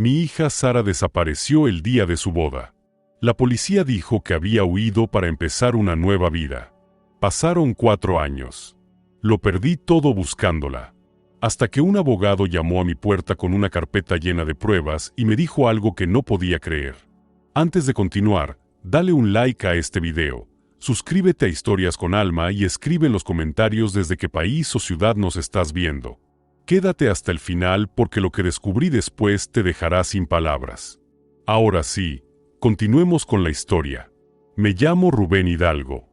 Mi hija Sara desapareció el día de su boda. La policía dijo que había huido para empezar una nueva vida. Pasaron 4 años. Lo perdí todo buscándola. Hasta que un abogado llamó a mi puerta con una carpeta llena de pruebas y me dijo algo que no podía creer. Antes de continuar, dale un like a este video, suscríbete a Historias con Alma y escribe en los comentarios desde qué país o ciudad nos estás viendo. Quédate hasta el final porque lo que descubrí después te dejará sin palabras. Ahora sí, continuemos con la historia. Me llamo Rubén Hidalgo.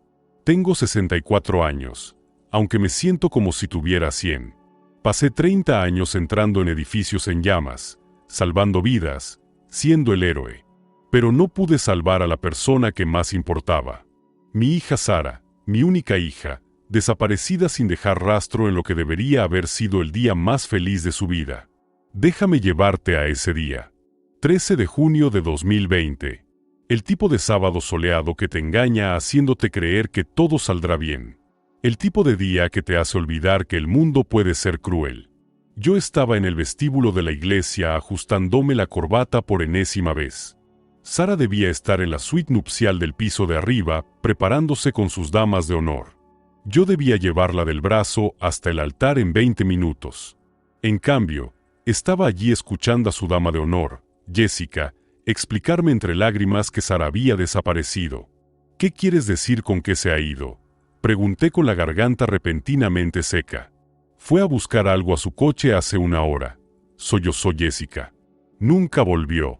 Tengo 64 años, aunque me siento como si tuviera 100. Pasé 30 años entrando en edificios en llamas, salvando vidas, siendo el héroe. Pero no pude salvar a la persona que más importaba. Mi hija Sara, mi única hija, desaparecida sin dejar rastro en lo que debería haber sido el día más feliz de su vida. Déjame llevarte a ese día. 13 de junio de 2020. El tipo de sábado soleado que te engaña haciéndote creer que todo saldrá bien. El tipo de día que te hace olvidar que el mundo puede ser cruel. Yo estaba en el vestíbulo de la iglesia ajustándome la corbata por enésima vez. Sara debía estar en la suite nupcial del piso de arriba, preparándose con sus damas de honor. Yo debía llevarla del brazo hasta el altar en 20 minutos. En cambio, estaba allí escuchando a su dama de honor, Jessica, explicarme entre lágrimas que Sara había desaparecido. ¿Qué quieres decir con que se ha ido?, pregunté con la garganta repentinamente seca. Fue a buscar algo a su coche hace 1 hora, sollozó Jessica. Nunca volvió.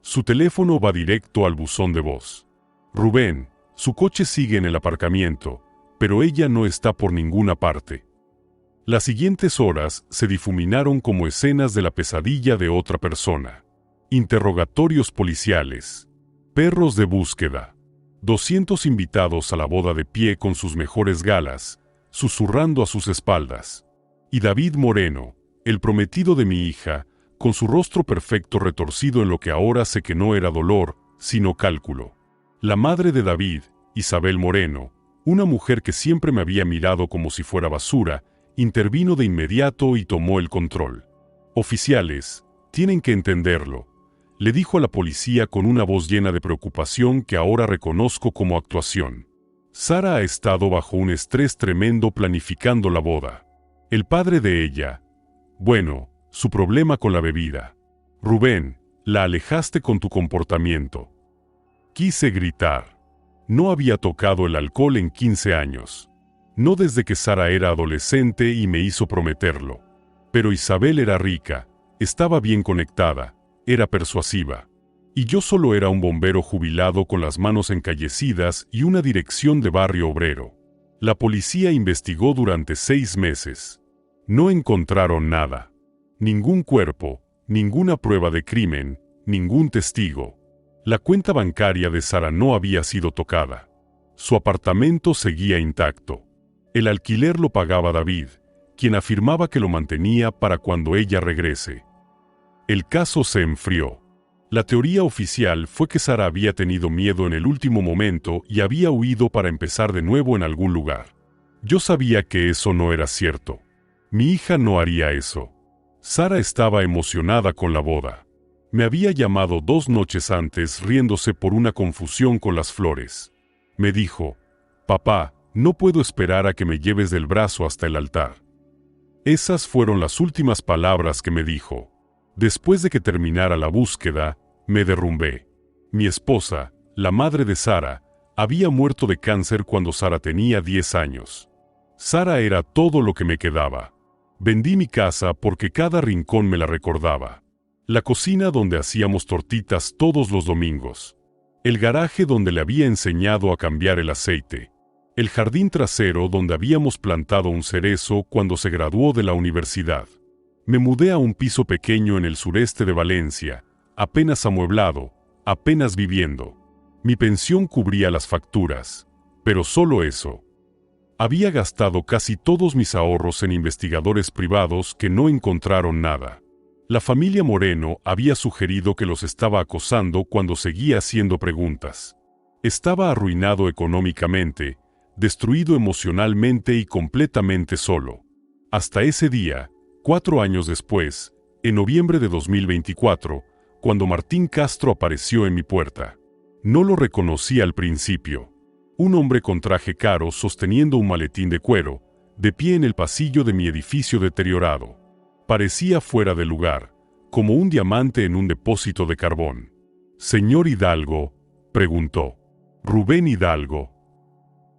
Su teléfono va directo al buzón de voz. Rubén, su coche sigue en el aparcamiento, pero ella no está por ninguna parte. Las siguientes horas se difuminaron como escenas de la pesadilla de otra persona. Interrogatorios policiales. Perros de búsqueda. 200 invitados a la boda de pie con sus mejores galas, susurrando a sus espaldas. Y David Moreno, el prometido de mi hija, con su rostro perfecto retorcido en lo que ahora sé que no era dolor, sino cálculo. La madre de David, Isabel Moreno, una mujer que siempre me había mirado como si fuera basura, intervino de inmediato y tomó el control. Oficiales, tienen que entenderlo, le dijo a la policía con una voz llena de preocupación que ahora reconozco como actuación. Sara ha estado bajo un estrés tremendo planificando la boda. El padre de ella, bueno, su problema con la bebida. Rubén, la alejaste con tu comportamiento. Quise gritar. No había tocado el alcohol en 15 años. No desde que Sara era adolescente y me hizo prometerlo. Pero Isabel era rica, estaba bien conectada, era persuasiva. Y yo solo era un bombero jubilado con las manos encallecidas y una dirección de barrio obrero. La policía investigó durante 6 meses. No encontraron nada. Ningún cuerpo, ninguna prueba de crimen, ningún testigo. La cuenta bancaria de Sara no había sido tocada. Su apartamento seguía intacto. El alquiler lo pagaba David, quien afirmaba que lo mantenía para cuando ella regrese. El caso se enfrió. La teoría oficial fue que Sara había tenido miedo en el último momento y había huido para empezar de nuevo en algún lugar. Yo sabía que eso no era cierto. Mi hija no haría eso. Sara estaba emocionada con la boda. Me había llamado 2 noches antes riéndose por una confusión con las flores. Me dijo, «Papá, no puedo esperar a que me lleves del brazo hasta el altar». Esas fueron las últimas palabras que me dijo. Después de que terminara la búsqueda, me derrumbé. Mi esposa, la madre de Sara, había muerto de cáncer cuando Sara tenía 10 años. Sara era todo lo que me quedaba. Vendí mi casa porque cada rincón me la recordaba. La cocina donde hacíamos tortitas todos los domingos. El garaje donde le había enseñado a cambiar el aceite. El jardín trasero donde habíamos plantado un cerezo cuando se graduó de la universidad. Me mudé a un piso pequeño en el sureste de Valencia, apenas amueblado, apenas viviendo. Mi pensión cubría las facturas, pero solo eso. Había gastado casi todos mis ahorros en investigadores privados que no encontraron nada. La familia Moreno había sugerido que los estaba acosando cuando seguía haciendo preguntas. Estaba arruinado económicamente, destruido emocionalmente y completamente solo. Hasta ese día, 4 años después, en noviembre de 2024, cuando Martín Castro apareció en mi puerta. No lo reconocí al principio. Un hombre con traje caro sosteniendo un maletín de cuero, de pie en el pasillo de mi edificio deteriorado. Parecía fuera de lugar, como un diamante en un depósito de carbón. «Señor Hidalgo», preguntó. «Rubén Hidalgo».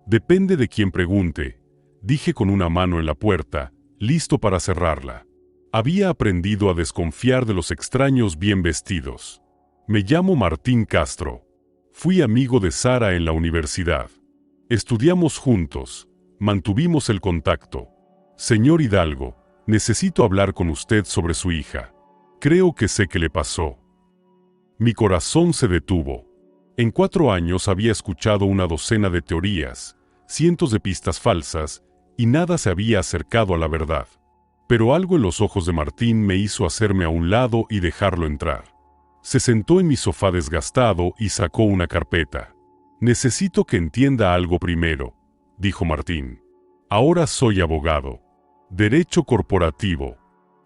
«Depende de quien pregunte», dije con una mano en la puerta, listo para cerrarla. Había aprendido a desconfiar de los extraños bien vestidos. «Me llamo Martín Castro. Fui amigo de Sara en la universidad. Estudiamos juntos, mantuvimos el contacto. Señor Hidalgo, necesito hablar con usted sobre su hija. Creo que sé qué le pasó». Mi corazón se detuvo. En 4 años había escuchado una docena de teorías, cientos de pistas falsas, y nada se había acercado a la verdad. Pero algo en los ojos de Martín me hizo hacerme a un lado y dejarlo entrar. Se sentó en mi sofá desgastado y sacó una carpeta. «Necesito que entienda algo primero», dijo Martín. «Ahora soy abogado. Derecho corporativo.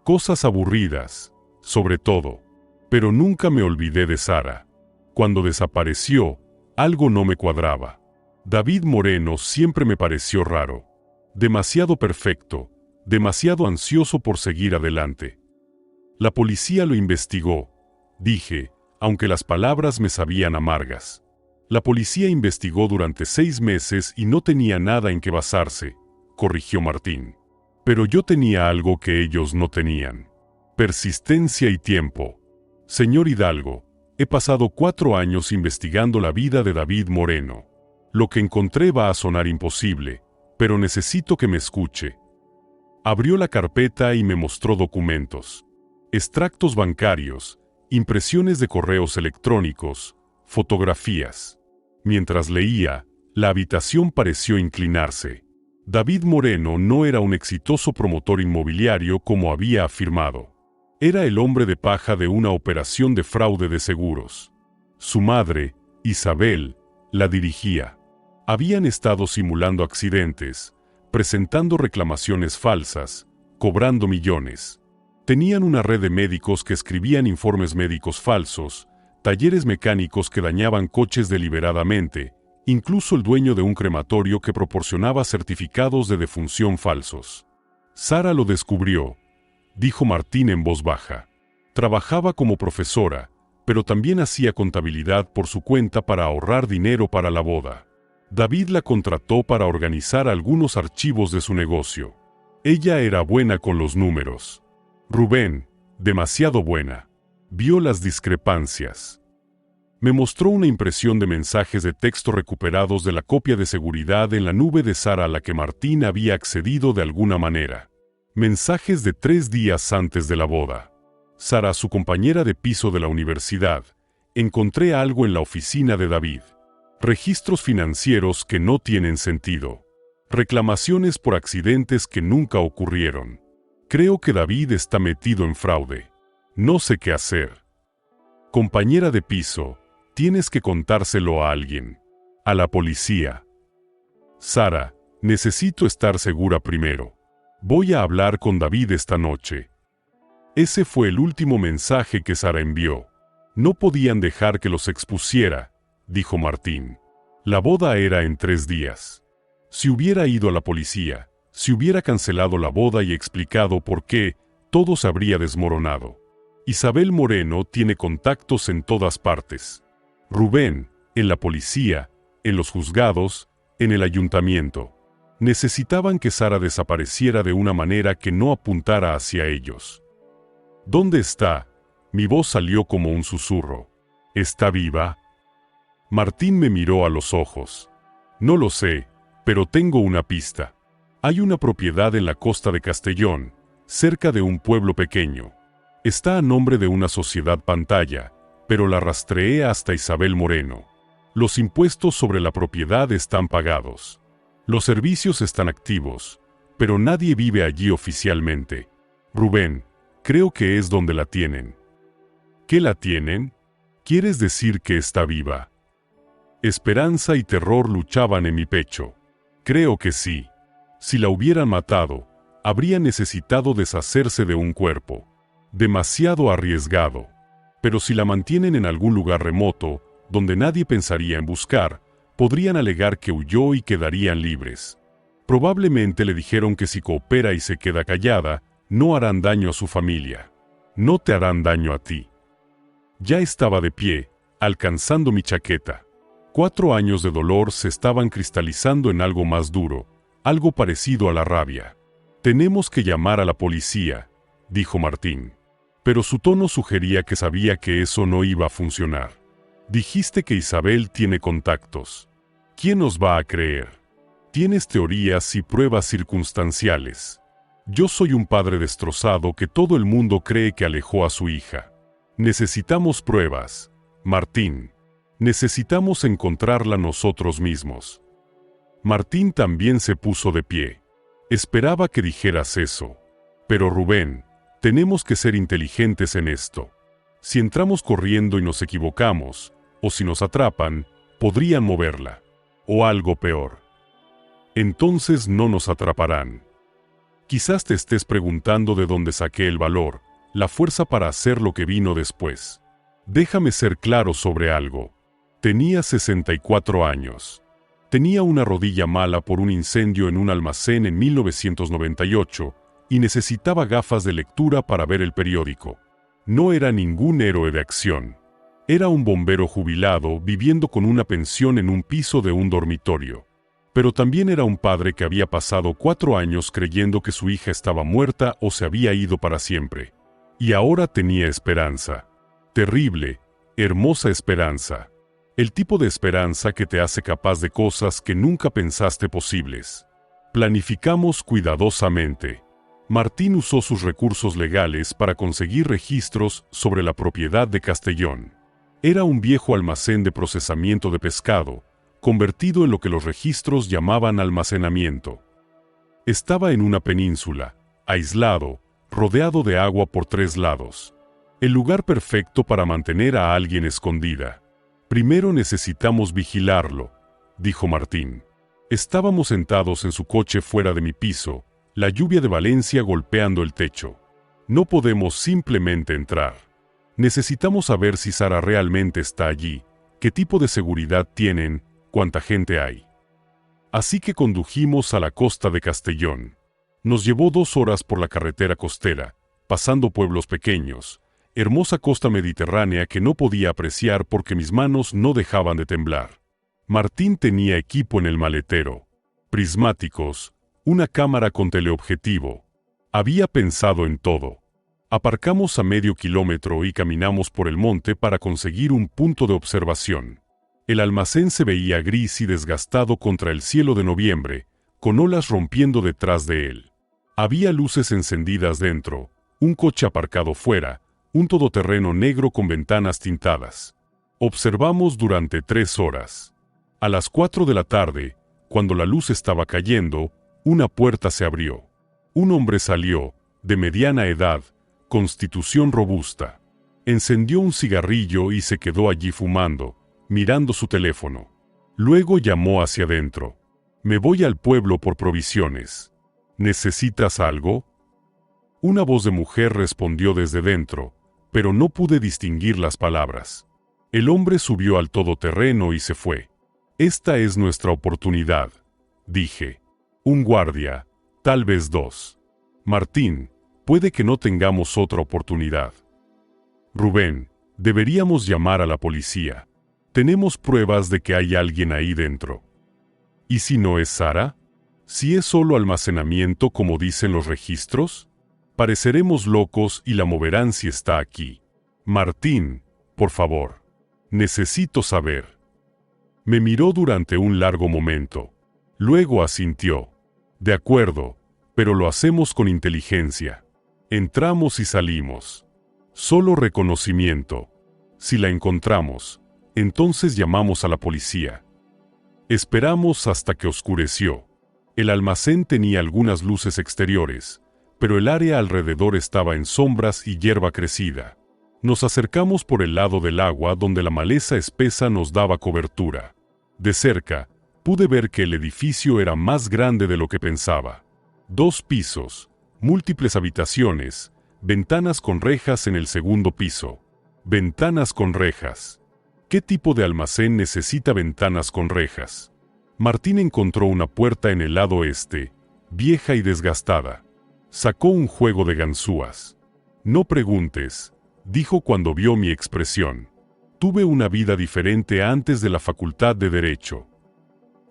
Cosas aburridas, sobre todo. Pero nunca me olvidé de Sara. Cuando desapareció, algo no me cuadraba. David Moreno siempre me pareció raro. Demasiado perfecto, demasiado ansioso por seguir adelante. La policía lo investigó», dije, aunque las palabras me sabían amargas. «La policía investigó durante 6 meses y no tenía nada en que basarse», corrigió Martín. «Pero yo tenía algo que ellos no tenían. Persistencia y tiempo. Señor Hidalgo, he pasado 4 años investigando la vida de David Moreno. Lo que encontré va a sonar imposible, pero necesito que me escuche». Abrió la carpeta y me mostró documentos. Extractos bancarios, impresiones de correos electrónicos, fotografías. Mientras leía, la habitación pareció inclinarse. David Moreno no era un exitoso promotor inmobiliario como había afirmado. Era el hombre de paja de una operación de fraude de seguros. Su madre, Isabel, la dirigía. Habían estado simulando accidentes, presentando reclamaciones falsas, cobrando millones. Tenían una red de médicos que escribían informes médicos falsos, talleres mecánicos que dañaban coches deliberadamente, incluso el dueño de un crematorio que proporcionaba certificados de defunción falsos. «Sara lo descubrió», dijo Martín en voz baja. «Trabajaba como profesora, pero también hacía contabilidad por su cuenta para ahorrar dinero para la boda. David la contrató para organizar algunos archivos de su negocio. Ella era buena con los números. Rubén, demasiado buena. Vio las discrepancias. Me mostró una impresión de mensajes de texto recuperados de la copia de seguridad en la nube de Sara a la que Martín había accedido de alguna manera. Mensajes de 3 días antes de la boda. Sara, su compañera de piso de la universidad. Encontré algo en la oficina de David. Registros financieros que no tienen sentido. Reclamaciones por accidentes que nunca ocurrieron. Creo que David está metido en fraude. No sé qué hacer. Compañera de piso, tienes que contárselo a alguien. A la policía. Sara, necesito estar segura primero. Voy a hablar con David esta noche. Ese fue el último mensaje que Sara envió. No podían dejar que los expusiera, dijo Martín. La boda era en 3 días. Si hubiera ido a la policía, si hubiera cancelado la boda y explicado por qué, todo se habría desmoronado. Isabel Moreno tiene contactos en todas partes. Rubén, en la policía, en los juzgados, en el ayuntamiento. Necesitaban que Sara desapareciera de una manera que no apuntara hacia ellos. ¿Dónde está? Mi voz salió como un susurro. ¿Está viva? Martín me miró a los ojos. No lo sé, pero tengo una pista. Hay una propiedad en la costa de Castellón, cerca de un pueblo pequeño. Está a nombre de una sociedad pantalla, pero la rastreé hasta Isabel Moreno. Los impuestos sobre la propiedad están pagados. Los servicios están activos, pero nadie vive allí oficialmente. Rubén, creo que es donde la tienen. ¿Qué la tienen? ¿Quieres decir que está viva? Esperanza y terror luchaban en mi pecho. Creo que sí. Si la hubieran matado, habría necesitado deshacerse de un cuerpo. Demasiado arriesgado. Pero si la mantienen en algún lugar remoto, donde nadie pensaría en buscar, podrían alegar que huyó y quedarían libres. Probablemente le dijeron que si coopera y se queda callada, no harán daño a su familia. No te harán daño a ti. Ya estaba de pie, alcanzando mi chaqueta. 4 años de dolor se estaban cristalizando en algo más duro, algo parecido a la rabia. Tenemos que llamar a la policía, dijo Martín. Pero su tono sugería que sabía que eso no iba a funcionar. Dijiste que Isabel tiene contactos. ¿Quién nos va a creer? Tienes teorías y pruebas circunstanciales. Yo soy un padre destrozado que todo el mundo cree que alejó a su hija. Necesitamos pruebas, Martín. Necesitamos encontrarla nosotros mismos. Martín también se puso de pie. Esperaba que dijeras eso. Pero Rubén, tenemos que ser inteligentes en esto. Si entramos corriendo y nos equivocamos, o si nos atrapan, podrían moverla. O algo peor. Entonces no nos atraparán. Quizás te estés preguntando de dónde saqué el valor, la fuerza para hacer lo que vino después. Déjame ser claro sobre algo. Tenía 64 años. Tenía una rodilla mala por un incendio en un almacén en 1998 y necesitaba gafas de lectura para ver el periódico. No era ningún héroe de acción. Era un bombero jubilado viviendo con una pensión en un piso de un dormitorio. Pero también era un padre que había pasado 4 años creyendo que su hija estaba muerta o se había ido para siempre. Y ahora tenía esperanza. Terrible, hermosa esperanza. El tipo de esperanza que te hace capaz de cosas que nunca pensaste posibles. Planificamos cuidadosamente. Martín usó sus recursos legales para conseguir registros sobre la propiedad de Castellón. Era un viejo almacén de procesamiento de pescado, convertido en lo que los registros llamaban almacenamiento. Estaba en una península, aislado, rodeado de agua por 3 lados. El lugar perfecto para mantener a alguien escondida. Primero necesitamos vigilarlo, dijo Martín. Estábamos sentados en su coche fuera de mi piso, la lluvia de Valencia golpeando el techo. No podemos simplemente entrar. Necesitamos saber si Sara realmente está allí, qué tipo de seguridad tienen, cuánta gente hay. Así que condujimos a la costa de Castellón. Nos llevó 2 horas por la carretera costera, pasando pueblos pequeños, hermosa costa mediterránea que no podía apreciar porque mis manos no dejaban de temblar. Martín tenía equipo en el maletero, prismáticos, una cámara con teleobjetivo. Había pensado en todo. Aparcamos a medio kilómetro y caminamos por el monte para conseguir un punto de observación. El almacén se veía gris y desgastado contra el cielo de noviembre, con olas rompiendo detrás de él. Había luces encendidas dentro, un coche aparcado fuera, un todoterreno negro con ventanas tintadas. Observamos durante 3 horas. A las 4 de la tarde, cuando la luz estaba cayendo, una puerta se abrió. Un hombre salió, de mediana edad, constitución robusta. Encendió un cigarrillo y se quedó allí fumando, mirando su teléfono. Luego llamó hacia adentro. Me voy al pueblo por provisiones. ¿Necesitas algo? Una voz de mujer respondió desde dentro, pero no pude distinguir las palabras. El hombre subió al todoterreno y se fue. Esta es nuestra oportunidad, dije. Un guardia, tal vez 2. Martín, puede que no tengamos otra oportunidad. Rubén, deberíamos llamar a la policía. Tenemos pruebas de que hay alguien ahí dentro. ¿Y si no es Sara? ¿Si es solo almacenamiento como dicen los registros? Pareceremos locos y la moverán si está aquí. Martín, por favor. Necesito saber. Me miró durante un largo momento. Luego asintió. De acuerdo, pero lo hacemos con inteligencia. Entramos y salimos. Solo reconocimiento. Si la encontramos, entonces llamamos a la policía. Esperamos hasta que oscureció. El almacén tenía algunas luces exteriores, pero el área alrededor estaba en sombras y hierba crecida. Nos acercamos por el lado del agua donde la maleza espesa nos daba cobertura. De cerca, pude ver que el edificio era más grande de lo que pensaba. 2 pisos, múltiples habitaciones, ventanas con rejas en el segundo piso. Ventanas con rejas. ¿Qué tipo de almacén necesita ventanas con rejas? Martín encontró una puerta en el lado este, vieja y desgastada. Sacó un juego de ganzúas. No preguntes, dijo cuando vio mi expresión. Tuve una vida diferente antes de la facultad de Derecho.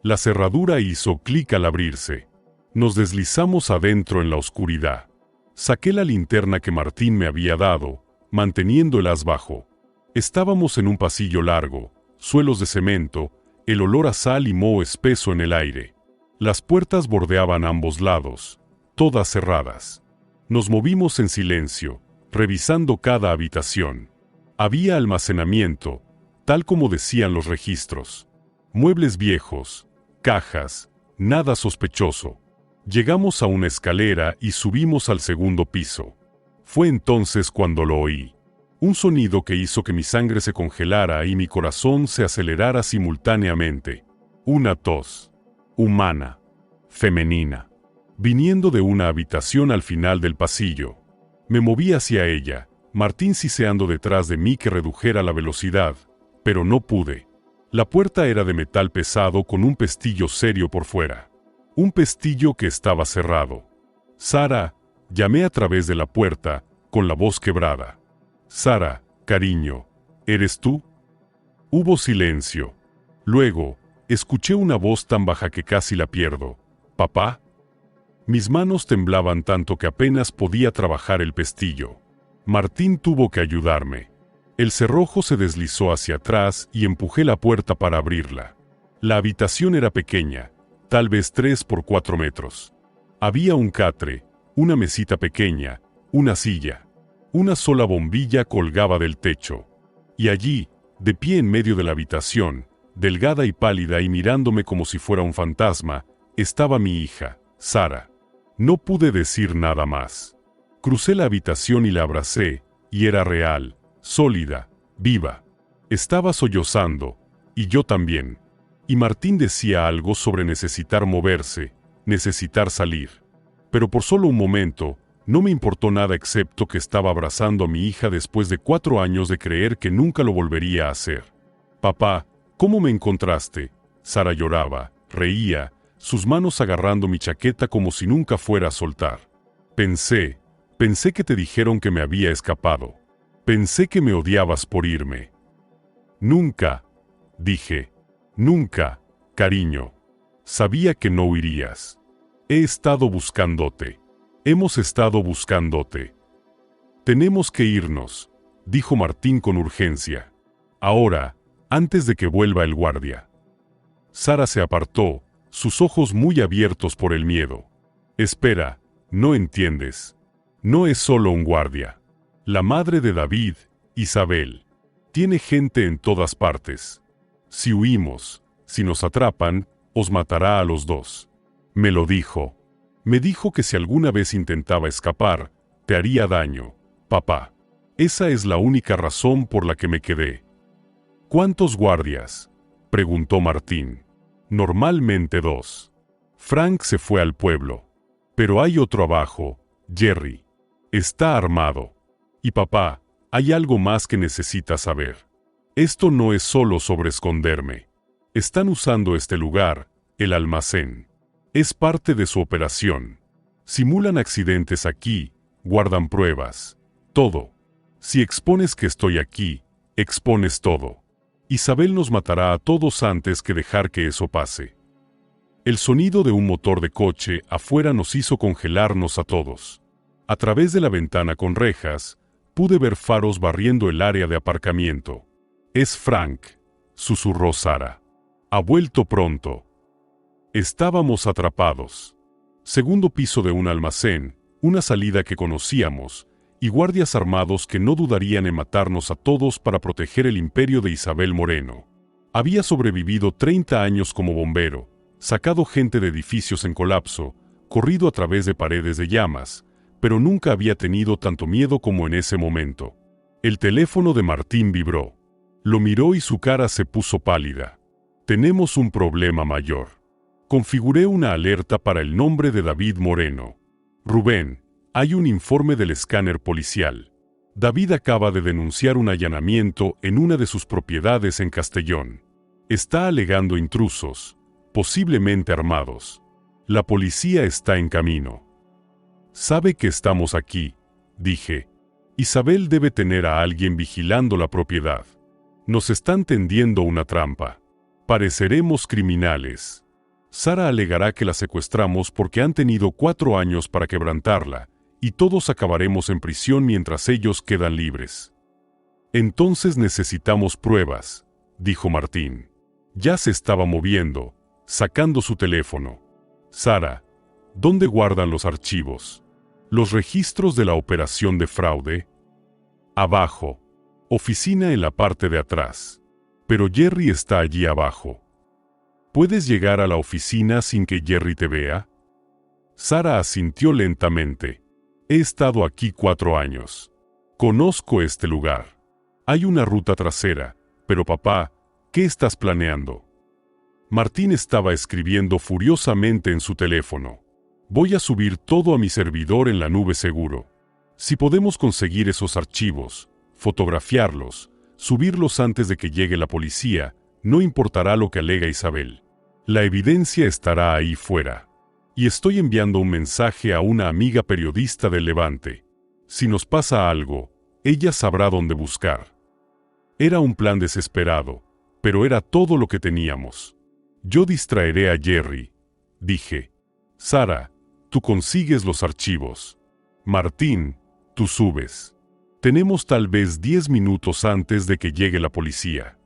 La cerradura hizo clic al abrirse. Nos deslizamos adentro en la oscuridad. Saqué la linterna que Martín me había dado, manteniendo el haz bajo. Estábamos en un pasillo largo, suelos de cemento, el olor a sal y moho espeso en el aire. Las puertas bordeaban ambos lados, todas cerradas. Nos movimos en silencio, revisando cada habitación. Había almacenamiento, tal como decían los registros. Muebles viejos, cajas, nada sospechoso. Llegamos a una escalera y subimos al segundo piso. Fue entonces cuando lo oí. Un sonido que hizo que mi sangre se congelara y mi corazón se acelerara simultáneamente. Una tos. Humana. Femenina. Viniendo de una habitación al final del pasillo. Me moví hacia ella, Martín siseando detrás de mí que redujera la velocidad, pero no pude. La puerta era de metal pesado con un pestillo serio por fuera. Un pestillo que estaba cerrado. Sara, llamé a través de la puerta, con la voz quebrada. Sara, cariño, ¿eres tú? Hubo silencio. Luego, escuché una voz tan baja que casi la pierdo. ¿Papá? Mis manos temblaban tanto que apenas podía trabajar el pestillo. Martín tuvo que ayudarme. El cerrojo se deslizó hacia atrás y empujé la puerta para abrirla. La habitación era pequeña, tal vez 3 por 4 metros. Había un catre, una mesita pequeña, una silla. Una sola bombilla colgaba del techo. Y allí, de pie en medio de la habitación, delgada y pálida y mirándome como si fuera un fantasma, estaba mi hija, Sara. No pude decir nada más. Crucé la habitación y la abracé, y era real, sólida, viva. Estaba sollozando, y yo también. Y Martín decía algo sobre necesitar moverse, necesitar salir. Pero por solo un momento, no me importó nada excepto que estaba abrazando a mi hija después de 4 años de creer que nunca lo volvería a hacer. Papá, ¿cómo me encontraste? Sara lloraba, reía, sus manos agarrando mi chaqueta como si nunca fuera a soltar. Pensé que te dijeron que me había escapado. Pensé que me odiabas por irme. Nunca, dije, nunca, cariño. Sabía que no huirías. He estado buscándote. Hemos estado buscándote. Tenemos que irnos, dijo Martín con urgencia. Ahora, antes de que vuelva el guardia. Sara se apartó, sus ojos muy abiertos por el miedo. Espera, no entiendes. No es solo un guardia. La madre de David, Isabel. Tiene gente en todas partes. Si huimos, si nos atrapan, os matará a los dos. Me lo dijo. Me dijo que si alguna vez intentaba escapar, te haría daño, papá. Esa es la única razón por la que me quedé. ¿Cuántos guardias? Preguntó Martín. Normalmente 2. Frank se fue al pueblo. Pero hay otro abajo, Jerry. Está armado. Y papá, hay algo más que necesitas saber. Esto no es solo sobre esconderme. Están usando este lugar, el almacén. Es parte de su operación. Simulan accidentes aquí, guardan pruebas. Todo. Si expones que estoy aquí, expones todo. Isabel nos matará a todos antes que dejar que eso pase. El sonido de un motor de coche afuera nos hizo congelarnos a todos. A través de la ventana con rejas, pude ver faros barriendo el área de aparcamiento. Es Frank, susurró Sara. Ha vuelto pronto. Estábamos atrapados. Segundo piso de un almacén, una salida que conocíamos, y guardias armados que no dudarían en matarnos a todos para proteger el imperio de Isabel Moreno. Había sobrevivido 30 años como bombero, sacado gente de edificios en colapso, corrido a través de paredes de llamas, pero nunca había tenido tanto miedo como en ese momento. El teléfono de Martín vibró. Lo miró y su cara se puso pálida. Tenemos un problema mayor. Configuré una alerta para el nombre de David Moreno. Rubén, hay un informe del escáner policial. David acaba de denunciar un allanamiento en una de sus propiedades en Castellón. Está alegando intrusos, posiblemente armados. La policía está en camino. Sabe que estamos aquí, dije. Isabel debe tener a alguien vigilando la propiedad. Nos están tendiendo una trampa. Pareceremos criminales. Sara alegará que la secuestramos porque han tenido 4 años para quebrantarla, y todos acabaremos en prisión mientras ellos quedan libres. Entonces necesitamos pruebas, dijo Martín. Ya se estaba moviendo, sacando su teléfono. Sara, ¿dónde guardan los archivos? ¿Los registros de la operación de fraude? Abajo. Oficina en la parte de atrás. Pero Jerry está allí abajo. ¿Puedes llegar a la oficina sin que Jerry te vea? Sara asintió lentamente. He estado aquí 4 años. Conozco este lugar. Hay una ruta trasera, pero papá, ¿qué estás planeando? Martín estaba escribiendo furiosamente en su teléfono. Voy a subir todo a mi servidor en la nube seguro. Si podemos conseguir esos archivos, fotografiarlos, subirlos antes de que llegue la policía, no importará lo que alega Isabel. La evidencia estará ahí fuera. Y estoy enviando un mensaje a una amiga periodista del Levante. Si nos pasa algo, ella sabrá dónde buscar. Era un plan desesperado, pero era todo lo que teníamos. Yo distraeré a Jerry, dije. Sara, tú consigues los archivos. Martín, tú subes. Tenemos tal vez 10 minutos antes de que llegue la policía.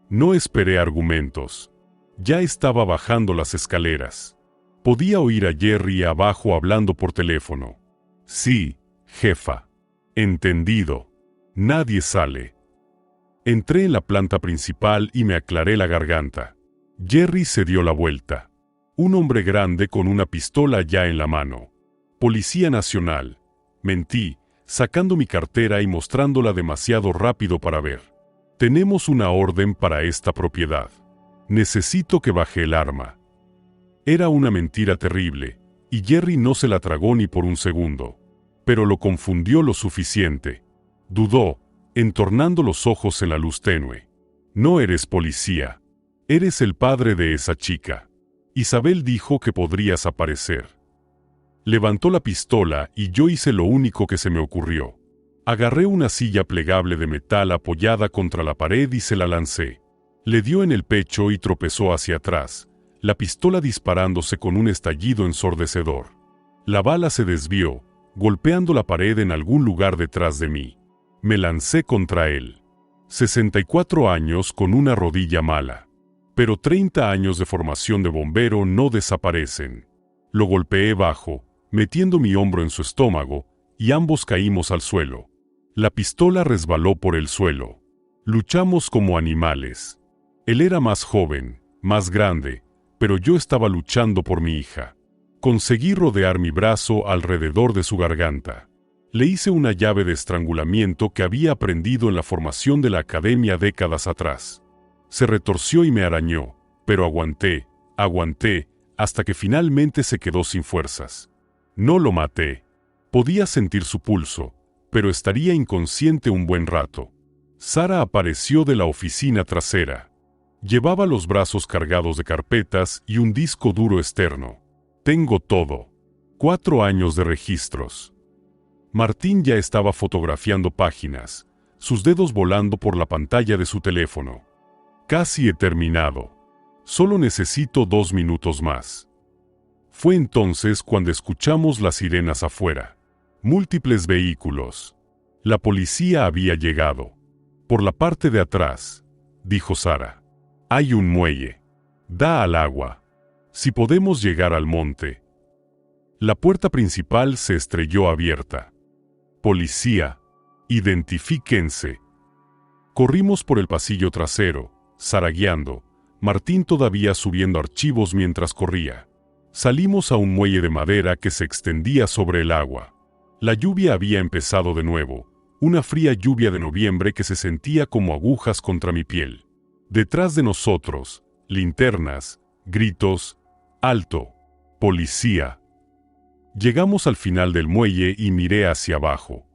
No esperé argumentos. Ya estaba bajando las escaleras. Podía oír a Jerry abajo hablando por teléfono. Sí, jefa. Entendido. Nadie sale. Entré en la planta principal y me aclaré la garganta. Jerry se dio la vuelta. Un hombre grande con una pistola ya en la mano. Policía Nacional. Mentí, sacando mi cartera y mostrándola demasiado rápido para ver. Tenemos una orden para esta propiedad. Necesito que baje el arma. Era una mentira terrible, y Jerry no se la tragó ni por un segundo. Pero lo confundió lo suficiente. Dudó, entornando los ojos en la luz tenue. No eres policía. Eres el padre de esa chica. Isabel dijo que podrías aparecer. Levantó la pistola y yo hice lo único que se me ocurrió. Agarré una silla plegable de metal apoyada contra la pared y se la lancé. Le dio en el pecho y tropezó hacia atrás, la pistola disparándose con un estallido ensordecedor. La bala se desvió, golpeando la pared en algún lugar detrás de mí. Me lancé contra él. 64 años con una rodilla mala. Pero 30 años de formación de bombero no desaparecen. Lo golpeé bajo, metiendo mi hombro en su estómago, y ambos caímos al suelo. La pistola resbaló por el suelo. Luchamos como animales. Él era más joven, más grande, pero yo estaba luchando por mi hija. Conseguí rodear mi brazo alrededor de su garganta. Le hice una llave de estrangulamiento que había aprendido en la formación de la academia décadas atrás. Se retorció y me arañó, pero aguanté, hasta que finalmente se quedó sin fuerzas. No lo maté. Podía sentir su pulso, pero estaría inconsciente un buen rato. Sara apareció de la oficina trasera. Llevaba los brazos cargados de carpetas y un disco duro externo. Tengo todo. 4 años de registros. Martín ya estaba fotografiando páginas, sus dedos volando por la pantalla de su teléfono. Casi he terminado. Solo necesito 2 minutos más. Fue entonces cuando escuchamos las sirenas afuera. Múltiples vehículos. La policía había llegado. Por la parte de atrás, dijo Sara. Hay un muelle. Da al agua. Si podemos llegar al monte. La puerta principal se estrelló abierta. Policía. Identifíquense. Corrimos por el pasillo trasero, Sara guiando, Martín todavía subiendo archivos mientras corría. Salimos a un muelle de madera que se extendía sobre el agua. La lluvia había empezado de nuevo, una fría lluvia de noviembre que se sentía como agujas contra mi piel. Detrás de nosotros, linternas, gritos, ¡alto! ¡Policía! Llegamos al final del muelle y miré hacia abajo.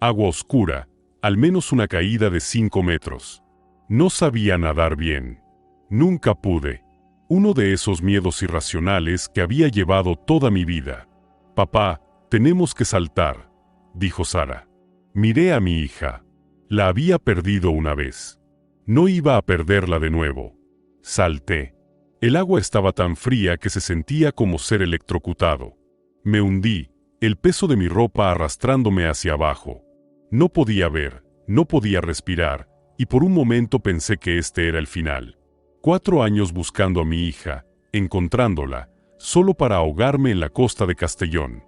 Agua oscura, al menos una caída de 5 metros. No sabía nadar bien. Nunca pude. Uno de esos miedos irracionales que había llevado toda mi vida. «Papá, tenemos que saltar», dijo Sara. Miré a mi hija. La había perdido una vez. No iba a perderla de nuevo. Salté. El agua estaba tan fría que se sentía como ser electrocutado. Me hundí, el peso de mi ropa arrastrándome hacia abajo. No podía ver, no podía respirar, y por un momento pensé que este era el final. 4 años buscando a mi hija, encontrándola, solo para ahogarme en la costa de Castellón.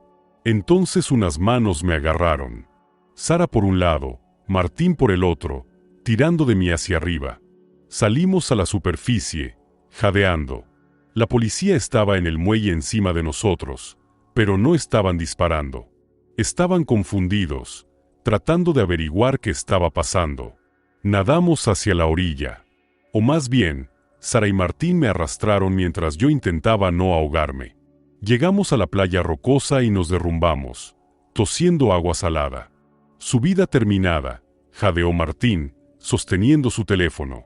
Entonces unas manos me agarraron. Sara por un lado, Martín por el otro, tirando de mí hacia arriba. Salimos a la superficie, jadeando. La policía estaba en el muelle encima de nosotros, pero no estaban disparando. Estaban confundidos, tratando de averiguar qué estaba pasando. Nadamos hacia la orilla. O más bien, Sara y Martín me arrastraron mientras yo intentaba no ahogarme. Llegamos a la playa rocosa y nos derrumbamos, tosiendo agua salada. Subida terminada, jadeó Martín, sosteniendo su teléfono.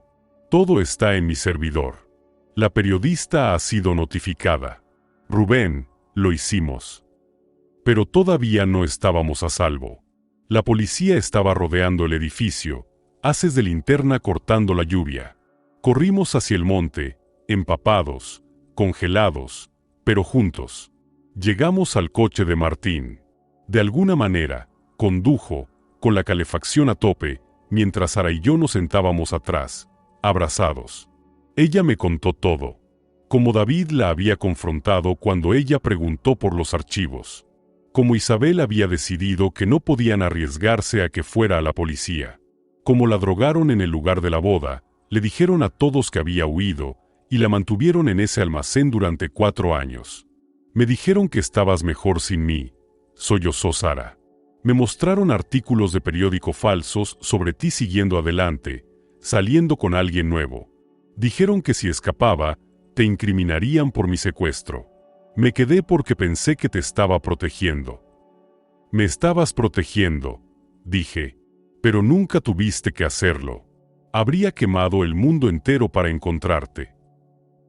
Todo está en mi servidor. La periodista ha sido notificada. Rubén, lo hicimos. Pero todavía no estábamos a salvo. La policía estaba rodeando el edificio, haces de linterna cortando la lluvia. Corrimos hacia el monte, empapados, congelados, pero juntos. Llegamos al coche de Martín. De alguna manera, condujo, con la calefacción a tope, mientras Sara y yo nos sentábamos atrás, abrazados. Ella me contó todo. Como David la había confrontado cuando ella preguntó por los archivos. Como Isabel había decidido que no podían arriesgarse a que fuera a la policía. Como la drogaron en el lugar de la boda, le dijeron a todos que había huido, y la mantuvieron en ese almacén durante 4 años. Me dijeron que estabas mejor sin mí, sollozó Sara. Me mostraron artículos de periódico falsos sobre ti siguiendo adelante, saliendo con alguien nuevo. Dijeron que si escapaba, te incriminarían por mi secuestro. Me quedé porque pensé que te estaba protegiendo. Me estabas protegiendo, dije, pero nunca tuviste que hacerlo. Habría quemado el mundo entero para encontrarte.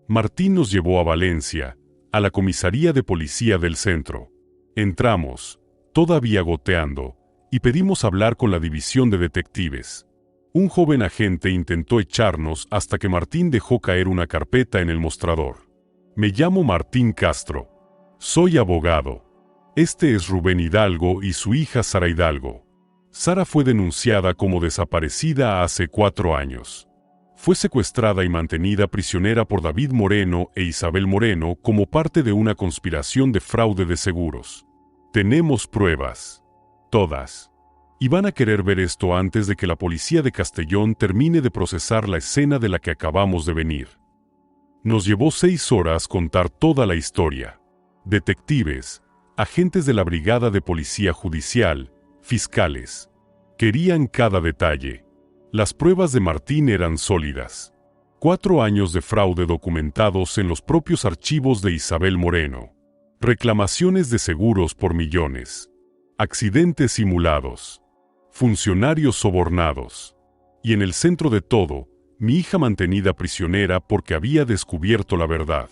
Martín nos llevó a Valencia, a la comisaría de policía del centro. Entramos, todavía goteando, y pedimos hablar con la división de detectives. Un joven agente intentó echarnos hasta que Martín dejó caer una carpeta en el mostrador. Me llamo Martín Castro. Soy abogado. Este es Rubén Hidalgo y su hija Sara Hidalgo. Sara fue denunciada como desaparecida hace 4 años. Fue secuestrada y mantenida prisionera por David Moreno e Isabel Moreno como parte de una conspiración de fraude de seguros. Tenemos pruebas. Todas. Y van a querer ver esto antes de que la policía de Castellón termine de procesar la escena de la que acabamos de venir. Nos llevó 6 horas contar toda la historia. Detectives, agentes de la Brigada de Policía Judicial, fiscales. Querían cada detalle. Las pruebas de Martín eran sólidas. 4 años de fraude documentados en los propios archivos de Isabel Moreno. Reclamaciones de seguros por millones. Accidentes simulados. Funcionarios sobornados. Y en el centro de todo, mi hija mantenida prisionera porque había descubierto la verdad.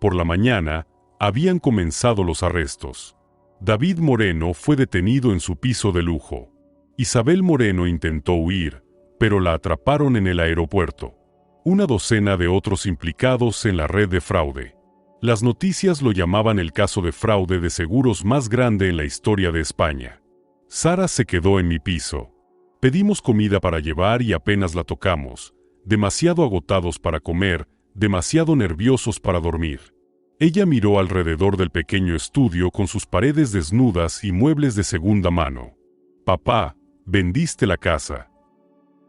Por la mañana, habían comenzado los arrestos. David Moreno fue detenido en su piso de lujo. Isabel Moreno intentó huir, pero la atraparon en el aeropuerto. Una docena de otros implicados en la red de fraude. Las noticias lo llamaban el caso de fraude de seguros más grande en la historia de España. Sara se quedó en mi piso. Pedimos comida para llevar y apenas la tocamos. Demasiado agotados para comer, demasiado nerviosos para dormir. Ella miró alrededor del pequeño estudio con sus paredes desnudas y muebles de segunda mano. Papá, vendiste la casa.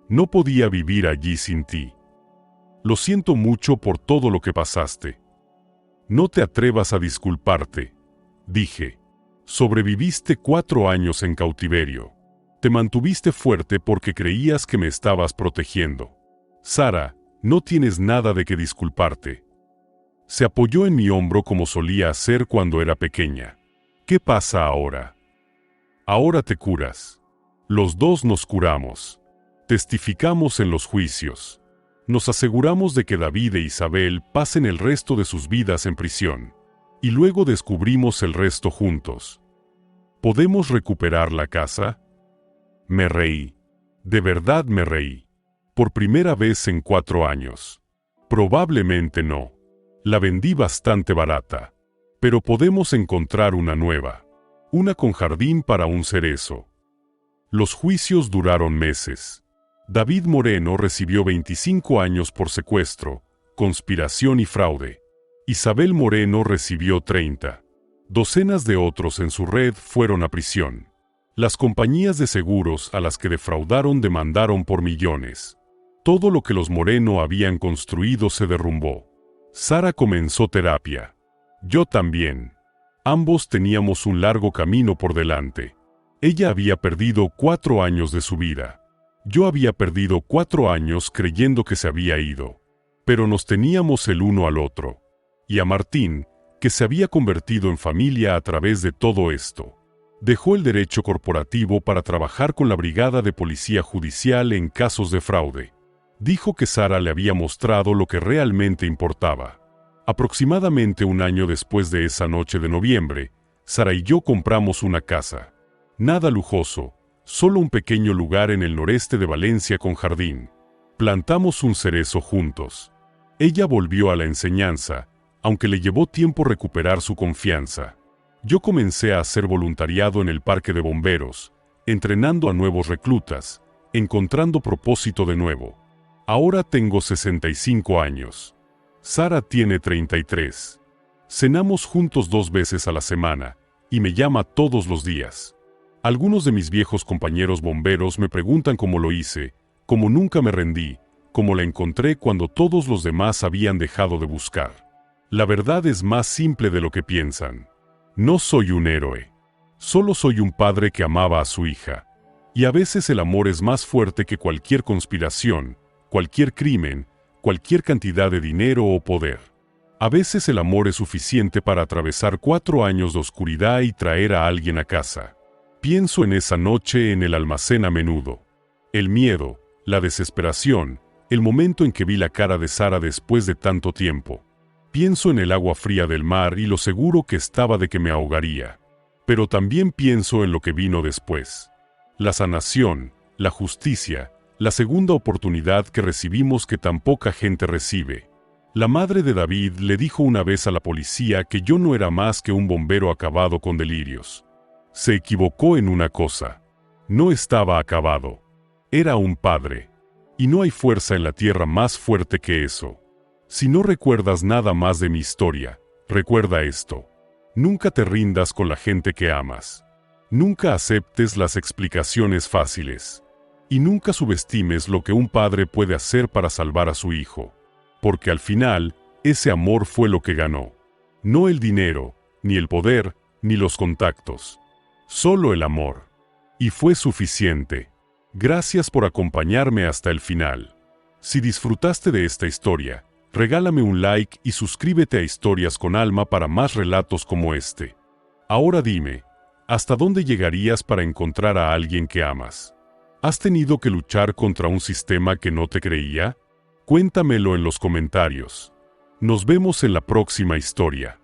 No podía vivir allí sin ti. Lo siento mucho por todo lo que pasaste. No te atrevas a disculparte, dije. Sobreviviste 4 años en cautiverio. Te mantuviste fuerte porque creías que me estabas protegiendo. Sara, no tienes nada de qué disculparte. Se apoyó en mi hombro como solía hacer cuando era pequeña. ¿Qué pasa ahora? Ahora te curas. Los dos nos curamos. Testificamos en los juicios. Nos aseguramos de que David e Isabel pasen el resto de sus vidas en prisión. Y luego descubrimos el resto juntos. ¿Podemos recuperar la casa? Me reí. De verdad me reí. Por primera vez en 4 años. Probablemente no. La vendí bastante barata. Pero podemos encontrar una nueva. Una con jardín para un cerezo. Los juicios duraron meses. David Moreno recibió 25 años por secuestro, conspiración y fraude. Isabel Moreno recibió 30. Docenas de otros en su red fueron a prisión. Las compañías de seguros a las que defraudaron demandaron por millones. Todo lo que los Moreno habían construido se derrumbó. Sara comenzó terapia. Yo también. Ambos teníamos un largo camino por delante. Ella había perdido 4 años de su vida. Yo había perdido 4 años creyendo que se había ido. Pero nos teníamos el uno al otro. Y a Martín, que se había convertido en familia a través de todo esto. Dejó el derecho corporativo para trabajar con la Brigada de Policía Judicial en casos de fraude. Dijo que Sara le había mostrado lo que realmente importaba. Aproximadamente un año después de esa noche de noviembre, Sara y yo compramos una casa. Nada lujoso, solo un pequeño lugar en el noreste de Valencia con jardín. Plantamos un cerezo juntos. Ella volvió a la enseñanza, aunque le llevó tiempo recuperar su confianza. Yo comencé a hacer voluntariado en el parque de bomberos, entrenando a nuevos reclutas, encontrando propósito de nuevo. Ahora tengo 65 años. Sara tiene 33. Cenamos juntos 2 veces a la semana, y me llama todos los días. Algunos de mis viejos compañeros bomberos me preguntan cómo lo hice, cómo nunca me rendí, cómo la encontré cuando todos los demás habían dejado de buscar. La verdad es más simple de lo que piensan. No soy un héroe. Solo soy un padre que amaba a su hija. Y a veces el amor es más fuerte que cualquier conspiración, cualquier crimen, cualquier cantidad de dinero o poder. A veces el amor es suficiente para atravesar 4 años de oscuridad y traer a alguien a casa. Pienso en esa noche en el almacén a menudo. El miedo, la desesperación, el momento en que vi la cara de Sara después de tanto tiempo. Pienso en el agua fría del mar y lo seguro que estaba de que me ahogaría. Pero también pienso en lo que vino después. La sanación, la justicia, la segunda oportunidad que recibimos que tan poca gente recibe. La madre de David le dijo una vez a la policía que yo no era más que un bombero acabado con delirios. Se equivocó en una cosa. No estaba acabado. Era un padre. Y no hay fuerza en la tierra más fuerte que eso. Si no recuerdas nada más de mi historia, recuerda esto. Nunca te rindas con la gente que amas. Nunca aceptes las explicaciones fáciles. Y nunca subestimes lo que un padre puede hacer para salvar a su hijo. Porque al final, ese amor fue lo que ganó. No el dinero, ni el poder, ni los contactos. Solo el amor. Y fue suficiente. Gracias por acompañarme hasta el final. Si disfrutaste de esta historia, regálame un like y suscríbete a Historias con Alma para más relatos como este. Ahora dime, ¿hasta dónde llegarías para encontrar a alguien que amas? ¿Has tenido que luchar contra un sistema que no te creía? Cuéntamelo en los comentarios. Nos vemos en la próxima historia.